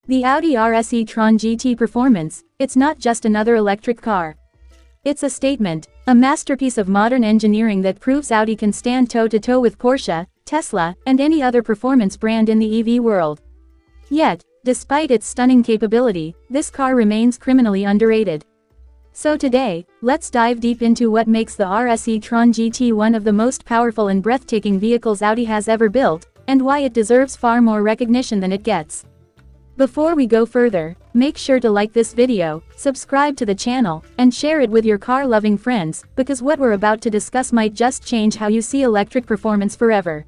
The Audi RS E-Tron GT Performance, it's not just another electric car. It's a statement, a masterpiece of modern engineering that proves Audi can stand toe-to-toe with Porsche, Tesla, and any other performance brand in the EV world. Yet, despite its stunning capability, this car remains criminally underrated. So today, let's dive deep into what makes the RS E-Tron GT one of the most powerful and breathtaking vehicles Audi has ever built, and why it deserves far more recognition than it gets. Before we go further, make sure to like this video, subscribe to the channel, and share it with your car-loving friends, because what we're about to discuss might just change how you see electric performance forever.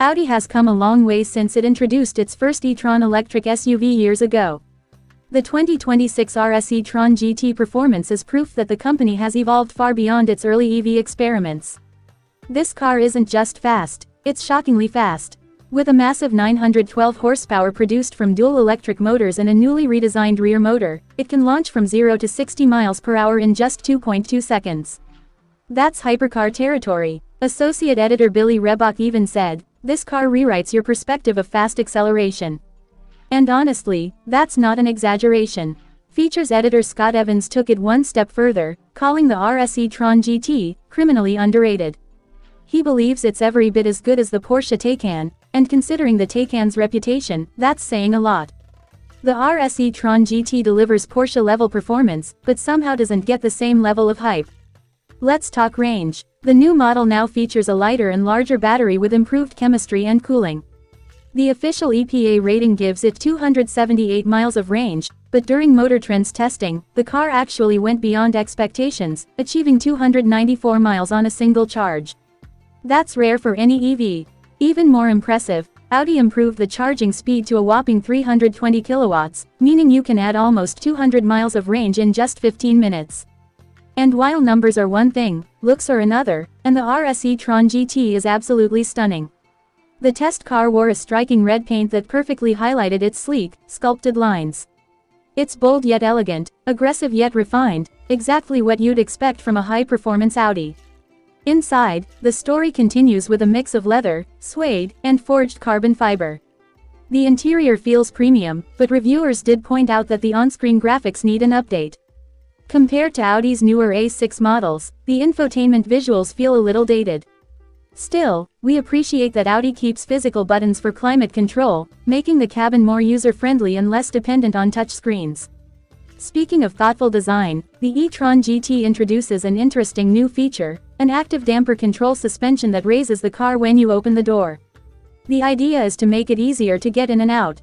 Audi has come a long way since it introduced its first e-tron electric SUV years ago. The 2026 RS E-Tron GT Performance is proof that the company has evolved far beyond its early EV experiments. This car isn't just fast, it's shockingly fast. With a massive 912 horsepower produced from dual electric motors and a newly redesigned rear motor, it can launch from 0 to 60 miles per hour in just 2.2 seconds. That's hypercar territory. Associate editor Billy Rebach even said, "This car rewrites your perspective of fast acceleration." And honestly, that's not an exaggeration. Features editor Scott Evans took it one step further, calling the RS E-Tron GT criminally underrated. He believes it's every bit as good as the Porsche Taycan, and considering the Taycan's reputation, that's saying a lot. The RS E-Tron GT delivers Porsche-level performance, but somehow doesn't get the same level of hype. Let's talk range. The new model now features a lighter and larger battery with improved chemistry and cooling. The official EPA rating gives it 278 miles of range, but during Motor Trend's testing, the car actually went beyond expectations, achieving 294 miles on a single charge. That's rare for any EV. Even more impressive, Audi improved the charging speed to a whopping 320 kilowatts, meaning you can add almost 200 miles of range in just 15 minutes. And while numbers are one thing, looks are another, and the RS E-Tron GT is absolutely stunning. The test car wore a striking red paint that perfectly highlighted its sleek, sculpted lines. It's bold yet elegant, aggressive yet refined, exactly what you'd expect from a high-performance Audi. Inside, the story continues with a mix of leather, suede, and forged carbon fiber. The interior feels premium, but reviewers did point out that the on-screen graphics need an update. Compared to Audi's newer A6 models, the infotainment visuals feel a little dated. Still, we appreciate that Audi keeps physical buttons for climate control, making the cabin more user-friendly and less dependent on touchscreens. Speaking of thoughtful design, the e-tron GT introduces an interesting new feature, an active damper control suspension that raises the car when you open the door. The idea is to make it easier to get in and out.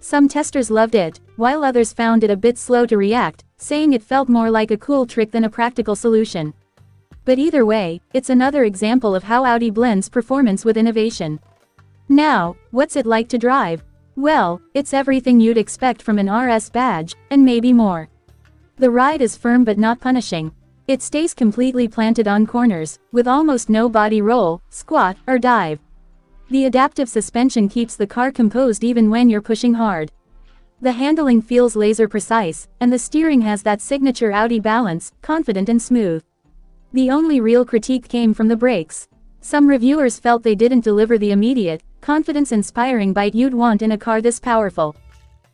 Some testers loved it, while others found it a bit slow to react, saying it felt more like a cool trick than a practical solution. But either way, it's another example of how Audi blends performance with innovation. Now, what's it like to drive? Well, it's everything you'd expect from an RS badge, and maybe more. The ride is firm but not punishing. It stays completely planted on corners, with almost no body roll, squat, or dive. The adaptive suspension keeps the car composed even when you're pushing hard. The handling feels laser precise, and the steering has that signature Audi balance, confident and smooth. The only real critique came from the brakes. Some reviewers felt they didn't deliver the immediate, confidence-inspiring bite you'd want in a car this powerful.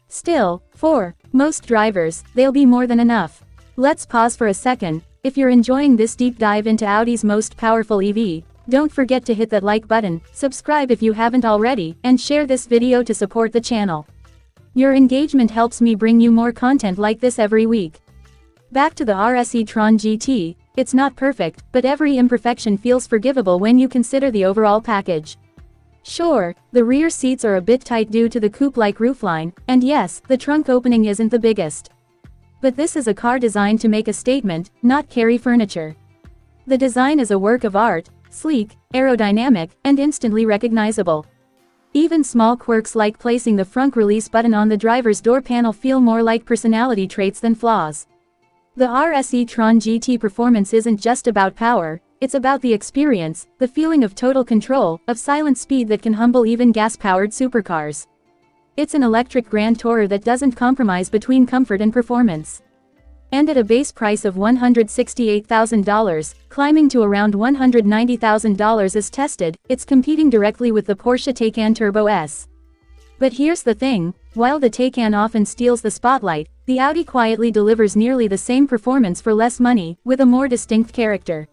Still, for most drivers, they'll be more than enough. Let's pause for a second. If you're enjoying this deep dive into Audi's most powerful EV, don't forget to hit that like button, subscribe if you haven't already, and share this video to support the channel. Your engagement helps me bring you more content like this every week. Back to the RS E-Tron GT, it's not perfect, but every imperfection feels forgivable when you consider the overall package. Sure, the rear seats are a bit tight due to the coupe-like roofline, and yes, the trunk opening isn't the biggest. But this is a car designed to make a statement, not carry furniture. The design is a work of art, sleek, aerodynamic, and instantly recognizable. Even small quirks like placing the front release button on the driver's door panel feel more like personality traits than flaws. The RS E-Tron GT Performance isn't just about power, it's about the experience, the feeling of total control, of silent speed that can humble even gas-powered supercars. It's an electric grand tourer that doesn't compromise between comfort and performance. And at a base price of $168,000, climbing to around $190,000 as tested, it's competing directly with the Porsche Taycan Turbo S. But here's the thing, While the Taycan often steals the spotlight, the Audi quietly delivers nearly the same performance for less money, with a more distinct character.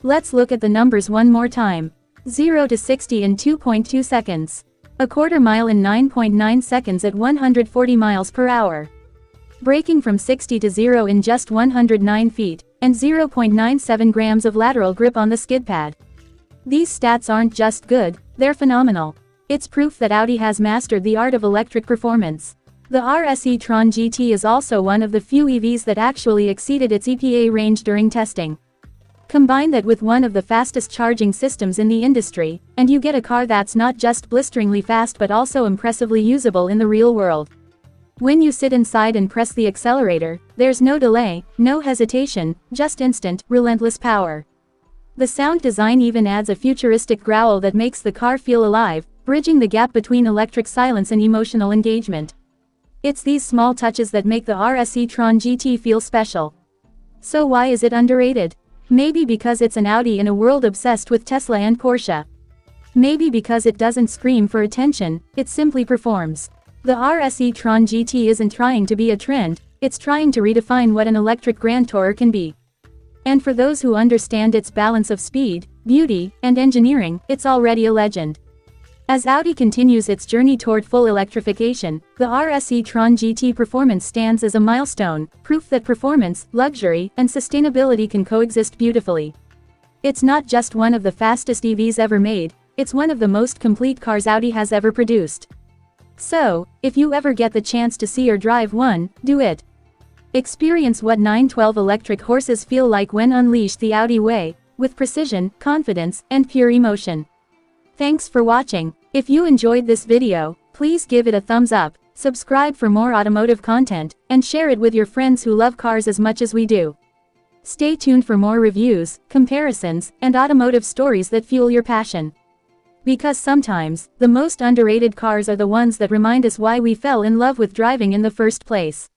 Let's look at the numbers one more time. 0 to 60 in 2.2 seconds. A quarter mile in 9.9 seconds at 140 miles per hour. Braking from 60 to 0 in just 109 feet, and 0.97 grams of lateral grip on the skid pad. These stats aren't just good, they're phenomenal. It's proof that Audi has mastered the art of electric performance. The RS E-Tron GT is also one of the few EVs that actually exceeded its EPA range during testing. Combine that with one of the fastest charging systems in the industry, and you get a car that's not just blisteringly fast but also impressively usable in the real world. When you sit inside and press the accelerator, there's no delay, no hesitation, just instant, relentless power. The sound design even adds a futuristic growl that makes the car feel alive, bridging the gap between electric silence and emotional engagement. It's these small touches that make the RS E-Tron GT feel special. So why is it underrated? Maybe because it's an Audi in a world obsessed with Tesla and Porsche. Maybe because it doesn't scream for attention, it simply performs. The RS E-Tron GT isn't trying to be a trend, it's trying to redefine what an electric grand tourer can be. And for those who understand its balance of speed, beauty, and engineering, it's already a legend. As Audi continues its journey toward full electrification, the RS E-Tron GT performance stands as a milestone, proof that performance, luxury, and sustainability can coexist beautifully. It's not just one of the fastest EVs ever made, it's one of the most complete cars Audi has ever produced. So, if you ever get the chance to see or drive one, do it. Experience what 912 electric horses feel like when unleashed the Audi way, with precision, confidence, and pure emotion. Thanks for watching. If you enjoyed this video, please give it a thumbs up, subscribe for more automotive content, and share it with your friends who love cars as much as we do. Stay tuned for more reviews, comparisons, and automotive stories that fuel your passion. Because sometimes, the most underrated cars are the ones that remind us why we fell in love with driving in the first place.